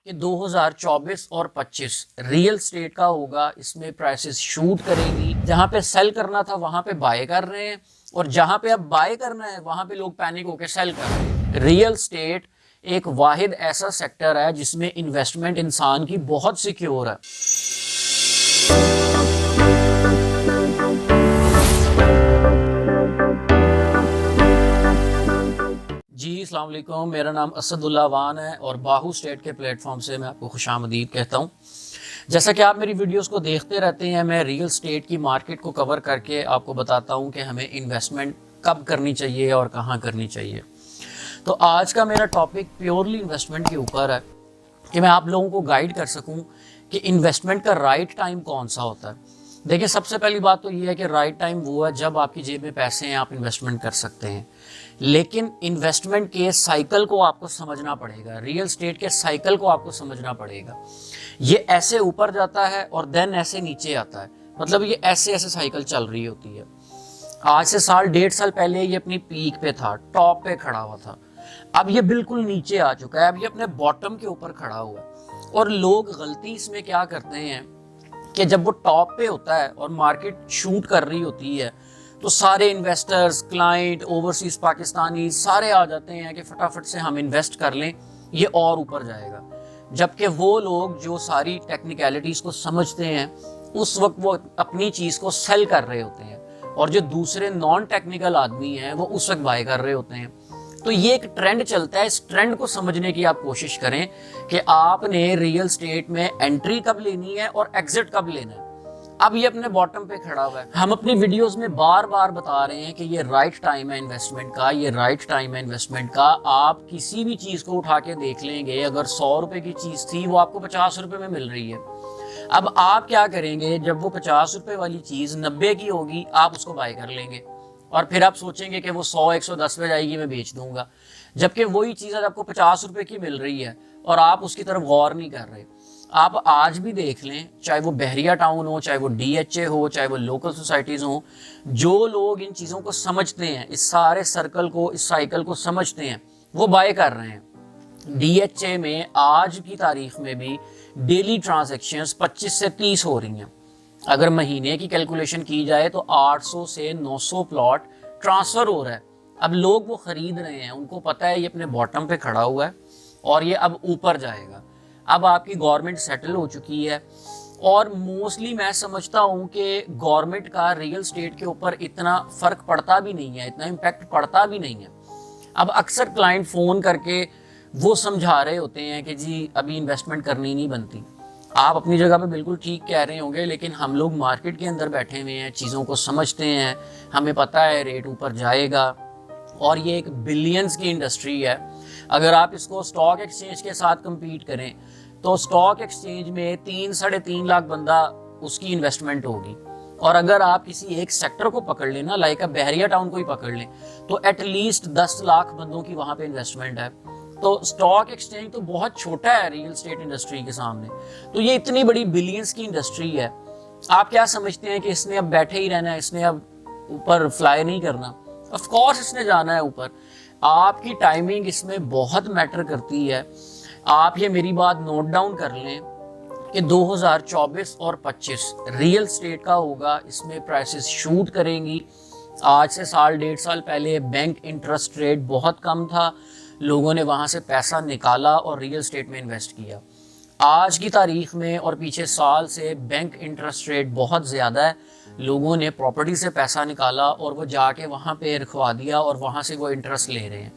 کہ 2024 اور 25 real estate کا ہوگا، اس میں پرائسز شوٹ کرے گی. جہاں پہ سیل کرنا تھا وہاں پہ بائی کر رہے ہیں، اور جہاں پہ اب بائی کرنا ہے وہاں پہ لوگ پینک ہو کے سیل کر رہے ہیں. ریئل اسٹیٹ ایک واحد ایسا سیکٹر ہے جس میں انویسٹمنٹ انسان کی بہت سیکیور ہے. جی السلام علیکم، میرا نام اسد اللہ وان ہے اور باہو اسٹیٹ کے پلیٹ فارم سے میں آپ کو خوش آمدید کہتا ہوں. جیسا کہ آپ میری ویڈیوز کو دیکھتے رہتے ہیں، میں ریئل اسٹیٹ کی مارکیٹ کو کور کر کے آپ کو بتاتا ہوں کہ ہمیں انویسٹمنٹ کب کرنی چاہیے اور کہاں کرنی چاہیے. تو آج کا میرا ٹاپک پیورلی انویسٹمنٹ کے اوپر ہے کہ میں آپ لوگوں کو گائیڈ کر سکوں کہ انویسٹمنٹ کا رائٹ ٹائم کون سا ہوتا ہے. دیکھیں، سب سے پہلی بات تو یہ ہے کہ رائٹ ٹائم وہ ہے جب آپ کی جیب میں پیسے ہیں، آپ انویسٹمنٹ کر سکتے ہیں. لیکن انویسٹمنٹ کے سائیکل کو آپ کو سمجھنا پڑے گا، ریئل اسٹیٹ کے سائیکل کو آپ کو سمجھنا پڑے گا. یہ ایسے اوپر جاتا ہے اور دین ایسے نیچے آتا ہے، مطلب یہ ایسے سائیکل چل رہی ہوتی ہے. آج سے سال 1.5 پہلے یہ اپنی پیک پہ تھا، ٹاپ پہ کھڑا ہوا تھا. اب یہ بالکل نیچے آ چکا ہے، اب یہ اپنے باٹم کے اوپر کھڑا ہوا ہے. اور لوگ غلطی اس میں کیا کرتے ہیں کہ جب وہ ٹاپ پہ ہوتا ہے اور مارکیٹ شوٹ کر رہی ہوتی ہے تو سارے انویسٹرز، کلائنٹ، اوورسیز پاکستانی سارے آ جاتے ہیں کہ فٹافٹ سے ہم انویسٹ کر لیں، یہ اور اوپر جائے گا. جبکہ وہ لوگ جو ساری ٹیکنیکلٹیز کو سمجھتے ہیں اس وقت وہ اپنی چیز کو سیل کر رہے ہوتے ہیں، اور جو دوسرے نان ٹیکنیکل آدمی ہیں وہ اس وقت بائی کر رہے ہوتے ہیں. تو یہ ایک ٹرینڈ چلتا ہے، اس ٹرینڈ کو سمجھنے کی آپ کوشش کریں کہ آپ نے ریئل اسٹیٹ میں انٹری کب لینی ہے اور ایگزٹ کب لینا ہے. اب یہ اپنے باٹم پہ کھڑا ہوا ہے. ہم اپنی ویڈیوز میں بار بار بتا رہے ہیں کہ یہ رائٹ ٹائم ہے انویسٹمنٹ کا، یہ رائٹ ٹائم ہے انویسٹمنٹ کا. آپ کسی بھی چیز کو اٹھا کے دیکھ لیں گے، اگر 100 روپے کی چیز تھی وہ آپ کو 50 روپے میں مل رہی ہے. اب آپ کیا کریں گے، جب وہ 50 روپے والی چیز 90 کی ہوگی آپ اس کو بائی کر لیں گے، اور پھر آپ سوچیں گے کہ وہ 100-110 پہ جائے گی، میں بیچ دوں گا. جبکہ وہی چیز آپ کو 50 روپے کی مل رہی ہے اور آپ اس کی طرف غور نہیں کر رہے. آپ آج بھی دیکھ لیں، چاہے وہ بحریہ ٹاؤن ہو، چاہے وہ ڈی ایچ اے ہو، چاہے وہ لوکل سوسائٹیز ہوں، جو لوگ ان چیزوں کو سمجھتے ہیں، اس سارے سرکل کو، اس سائیکل کو سمجھتے ہیں، وہ بائی کر رہے ہیں. ڈی ایچ اے میں آج کی تاریخ میں بھی ڈیلی ٹرانزیکشنز 25 سے 30 ہو رہی ہیں. اگر مہینے کی کیلکولیشن کی جائے تو 800 سے 900 پلاٹ ٹرانسفر ہو رہا ہے. اب لوگ وہ خرید رہے ہیں، ان کو پتہ ہے یہ اپنے باٹم پہ کھڑا ہوا ہے اور یہ اب اوپر جائے گا. اب آپ کی گورنمنٹ سیٹل ہو چکی ہے، اور موسٹلی میں سمجھتا ہوں کہ گورنمنٹ کا ریئل اسٹیٹ کے اوپر اتنا فرق پڑتا بھی نہیں ہے، اتنا امپیکٹ پڑتا بھی نہیں ہے. اب اکثر کلائنٹ فون کر کے وہ سمجھا رہے ہوتے ہیں کہ جی ابھی انویسٹمنٹ کرنی نہیں بنتی. آپ اپنی جگہ پہ بالکل ٹھیک کہہ رہے ہوں گے، لیکن ہم لوگ مارکیٹ کے اندر بیٹھے ہوئے ہیں، چیزوں کو سمجھتے ہیں، ہمیں پتہ ہے ریٹ اوپر جائے گا، اور یہ ایک بلینز کی انڈسٹری ہے. اگر آپ اس کو اسٹاک ایکسچینج کے ساتھ کمپیٹ کریں تو اسٹاک ایکسچینج میں 3-3.5 لاکھ بندہ اس کی انویسٹمنٹ ہوگی، اور اگر آپ کسی ایک سیکٹر کو پکڑ لیں نا، لائک بحریہ ٹاؤن کو ہی پکڑ لیں، تو ایٹ لیسٹ 10 لاکھ بندوں کی وہاں پہ انویسٹمنٹ ہے. تو اسٹاک ایکسچینج تو بہت چھوٹا ہے ریئل اسٹیٹ انڈسٹری کے سامنے. تو یہ اتنی بڑی بلینز کی انڈسٹری ہے. آپ کیا سمجھتے ہیں کہ اس نے اب بیٹھے ہی رہنا ہے، اس نے اب اوپر فلائی نہیں کرنا؟ آف کورس اس نے جانا ہے اوپر. آپ کی ٹائمنگ اس میں بہت میٹر کرتی ہے. آپ یہ میری بات نوٹ ڈاؤن کر لیں کہ 2024 اور 25 ریئل اسٹیٹ کا ہوگا، اس میں پرائسز شوٹ کریں گی. آج سے سال 1.5 پہلے بینک انٹرسٹ ریٹ بہت کم تھا، لوگوں نے وہاں سے پیسہ نکالا اور ریئل اسٹیٹ میں انویسٹ کیا. آج کی تاریخ میں اور پیچھے سال سے بینک انٹرسٹ ریٹ بہت زیادہ ہے، لوگوں نے پراپرٹی سے پیسہ نکالا اور وہ جا کے وہاں پہ رکھوا دیا اور وہاں سے وہ انٹرسٹ لے رہے ہیں.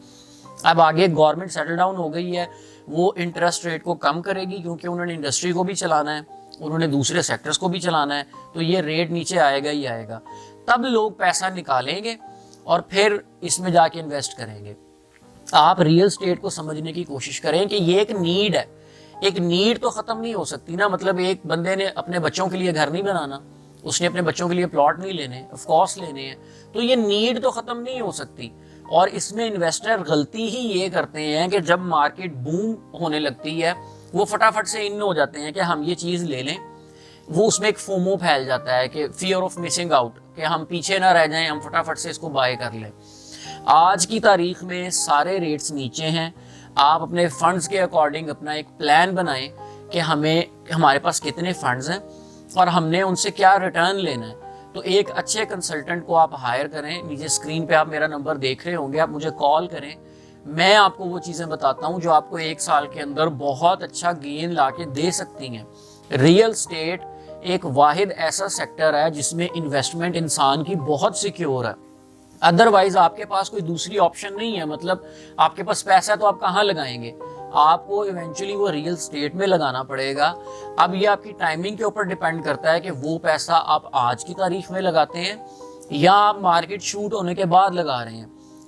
اب آگے گورنمنٹ سیٹل ڈاؤن ہو گئی ہے، وہ انٹرسٹ ریٹ کو کم کرے گی کیونکہ انہوں نے انڈسٹری کو بھی چلانا ہے، انہوں نے دوسرے سیکٹرز کو بھی چلانا ہے، تو یہ ریٹ نیچے آئے گا ہی آئے گا. تب لوگ پیسہ نکالیں گے اور پھر اس میں جا کے انویسٹ کریں گے. آپ ریئل اسٹیٹ کو سمجھنے کی کوشش کریں کہ یہ ایک نیڈ ہے. ایک نیڈ تو ختم نہیں ہو سکتی نا، مطلب ایک بندے نے اپنے بچوں کے لیے گھر نہیں بنانا، اس نے اپنے بچوں کے لیے پلاٹ نہیں لینے، آف کورس لینے ہیں، تو یہ نیڈ تو ختم نہیں ہو سکتی. اور اس میں انویسٹر غلطی ہی یہ کرتے ہیں کہ جب مارکیٹ بوم ہونے لگتی ہے وہ فٹافٹ سے ان ہو جاتے ہیں کہ ہم یہ چیز لے لیں. وہ اس میں ایک فومو پھیل جاتا ہے کہ فیئر آف مسنگ آؤٹ، کہ ہم پیچھے نہ رہ جائیں، ہم فٹافٹ سے اس کو بائی کر لیں. آج کی تاریخ میں سارے ریٹس نیچے ہیں. آپ اپنے فنڈز کے اکارڈنگ اپنا ایک پلان بنائیں کہ ہمارے پاس کتنے فنڈز ہیں اور ہم نے ان سے کیا ریٹرن لینا ہے. تو ایک اچھے کنسلٹنٹ کو آپ ہائر کریں. نیچے اسکرین پہ آپ میرا نمبر دیکھ رہے ہوں گے, آپ مجھے کال کریں. میں آپ کو وہ چیزیں بتاتا ہوں جو آپ کو 1 سال کے اندر بہت اچھا گین لا کے دے سکتی ہیں. ریئل اسٹیٹ ایک واحد ایسا سیکٹر ہے جس میں انویسٹمنٹ انسان کی بہت سیکیور ہے. ادروائز آپ کے پاس کوئی دوسری آپشن نہیں ہے. مطلب آپ کے پاس پیسہ ہے تو آپ کہاں لگائیں گے؟ آپ کو ایونچولی وہ ریئل اسٹیٹ میں لگانا پڑے گا. اب یہ آپ کی ٹائمنگ کے اوپر ڈیپینڈ کرتا ہے کہ وہ پیسہ آپ آج کی تاریخ میں لگاتے ہیں یا آپ مارکیٹ شوٹ ہونے کے بعد لگا رہے ہیں.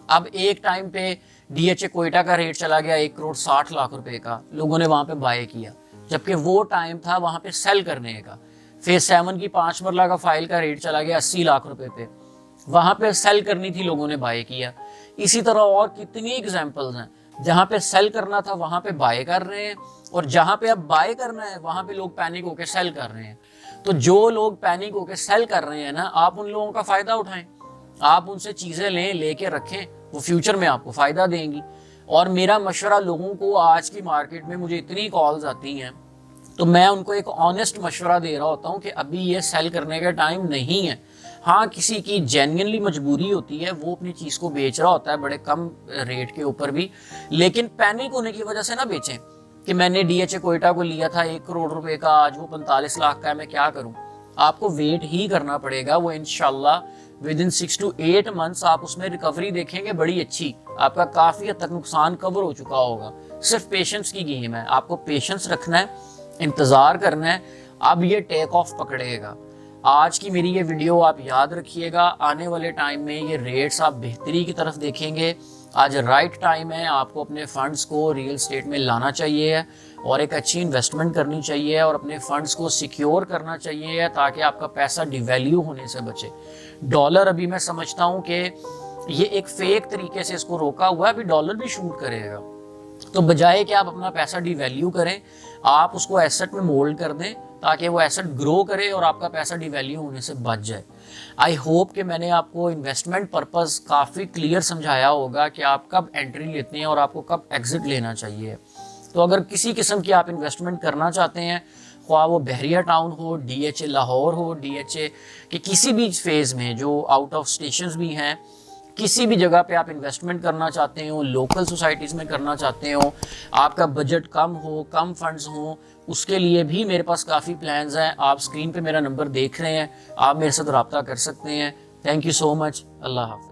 اب ایک ٹائم پہ ڈی ایچ اے کوئٹہ کا ریٹ چلا گیا 1,60,00,000 روپے کا, لوگوں نے وہاں پہ بائی کیا, جبکہ وہ ٹائم تھا وہاں پہ سیل کرنے کا. فیز 7 کی 5 مرلہ کا فائل کا ریٹ چلا گیا 80 لاکھ روپے پہ, وہاں پہ سیل کرنی تھی, لوگوں نے بائی کیا. اسی طرح اور کتنی ایگزامپلز ہیں جہاں پہ سیل کرنا تھا وہاں پہ بائی کر رہے ہیں, اور جہاں پہ اب بائی کرنا ہے وہاں پہ لوگ پینک ہو کے سیل کر رہے ہیں. تو جو لوگ پینک ہو کے سیل کر رہے ہیں نا, آپ ان لوگوں کا فائدہ اٹھائیں, آپ ان سے چیزیں لے کے رکھیں, وہ فیوچر میں آپ کو فائدہ دیں گی. اور میرا مشورہ لوگوں کو, آج کی مارکیٹ میں مجھے اتنی کالز آتی ہیں تو میں ان کو ایک آنیسٹ مشورہ دے رہا ہوتا ہوں کہ ابھی یہ سیل کرنے کا ٹائم نہیں ہے. ہاں کسی کی جینوئنلی مجبوری ہوتی ہے, وہ اپنی چیز کو بیچ رہا ہوتا ہے بڑے کم ریٹ کے اوپر بھی, لیکن پینک ہونے کی وجہ سے نہ بیچیں کہ میں نے ڈی ایچ اے کوئٹہ کو لیا تھا 1 کروڑ روپے کا, آج وہ 45 لاکھ کا ہے, میں کیا کروں. آپ کو ویٹ ہی کرنا پڑے گا. وہ انشاءاللہ ود ان 6 to 8 months آپ اس میں ریکوری دیکھیں گے بڑی اچھی. آپ کا کافی حد تک نقصان کور ہو چکا ہوگا. صرف پیشنس کی گیم ہے, آپ کو پیشنس رکھنا ہے, انتظار کرنا ہے. اب یہ ٹیک آف پکڑے گا. آج کی میری یہ ویڈیو آپ یاد رکھیے گا, آنے والے ٹائم میں یہ ریٹس آپ بہتری کی طرف دیکھیں گے. آج رائٹ ٹائم ہے, آپ کو اپنے فنڈز کو ریئل اسٹیٹ میں لانا چاہیے ہے اور ایک اچھی انویسٹمنٹ کرنی چاہیے اور اپنے فنڈز کو سیکیور کرنا چاہیے تاکہ آپ کا پیسہ ڈی ویلیو ہونے سے بچے. ڈالر ابھی میں سمجھتا ہوں کہ یہ ایک فیک طریقے سے اس کو روکا ہوا ہے, ابھی ڈالر بھی شوٹ کرے گا. تو بجائے کہ آپ اپنا پیسہ ڈی ویلیو کریں, آپ اس کو ایسٹ میں مولڈ کر دیں تاکہ وہ ایسٹ گرو کرے اور آپ کا پیسہ ڈی ویلیو ہونے سے بچ جائے. آئی ہوپ کہ میں نے آپ کو انویسٹمنٹ پرپز کافی کلیئر سمجھایا ہوگا کہ آپ کب انٹری لیتے ہیں اور آپ کو کب ایگزٹ لینا چاہیے. تو اگر کسی قسم کی آپ انویسٹمنٹ کرنا چاہتے ہیں, خواہ وہ بحریہ ٹاؤن ہو, ڈی ایچ اے لاہور ہو, ڈی ایچ اے کہ کسی بھی فیز میں جو آؤٹ آف اسٹیشنز بھی ہیں, کسی بھی جگہ پہ آپ انویسٹمنٹ کرنا چاہتے ہوں, لوکل سوسائٹیز میں کرنا چاہتے ہوں, آپ کا بجٹ کم ہو, کم فنڈز ہوں, اس کے لیے بھی میرے پاس کافی پلانز ہیں. آپ اسکرین پہ میرا نمبر دیکھ رہے ہیں, آپ میرے ساتھ رابطہ کر سکتے ہیں. تھینک یو سو مچ. اللہ حافظ.